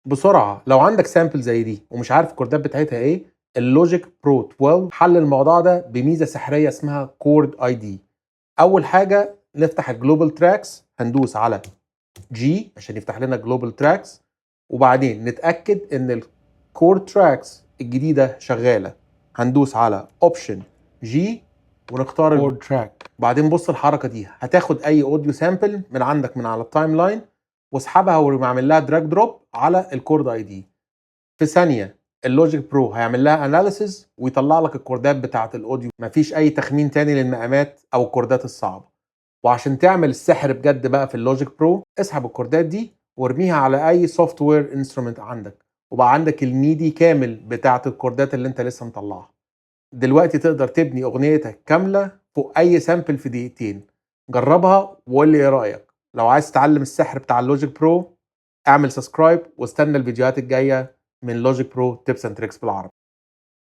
بسرعه لو عندك سامبل زي دي ومش عارف الكوردات بتاعتها ايه، اللوجيك برو 12 حل الموضوع ده بميزه سحريه اسمها كورد اي دي. اول حاجه نفتح الجلوبال تراكس، هندوس على جي عشان يفتح لنا جلوبال تراكس، وبعدين نتاكد ان الكورد تراكس الجديده شغاله، هندوس على اوبشن جي ونختار الكورد تراك. بعدين بص الحركه دي، هتاخد اي اوديو سامبل من عندك من على التايم لاين واسحبها واعمل لها دراج دروب على الكورد اي دي. في ثانيه اللوجيك برو هيعمل لها اناليسيز ويطلع لك الكوردات بتاعه الاوديو، مفيش اي تخمين تاني للمقامات او الكوردات الصعبه. وعشان تعمل السحر بجد بقى في اللوجيك برو، اسحب الكوردات دي وارميها على اي سوفت وير انسترومنت عندك، وبقى عندك الميدي كامل بتاعه الكوردات اللي انت لسه مطلعها. دلوقتي تقدر تبني اغنيتك كامله فوق اي سامبل في دقيقتين. جربها وقول لي ايه رايك. لو عايز تتعلم السحر بتاع اللوجيك برو، اعمل سبسكرايب واستنى الفيديوهات الجايه من لوجيك برو تيبس اند تريكس بالعربي.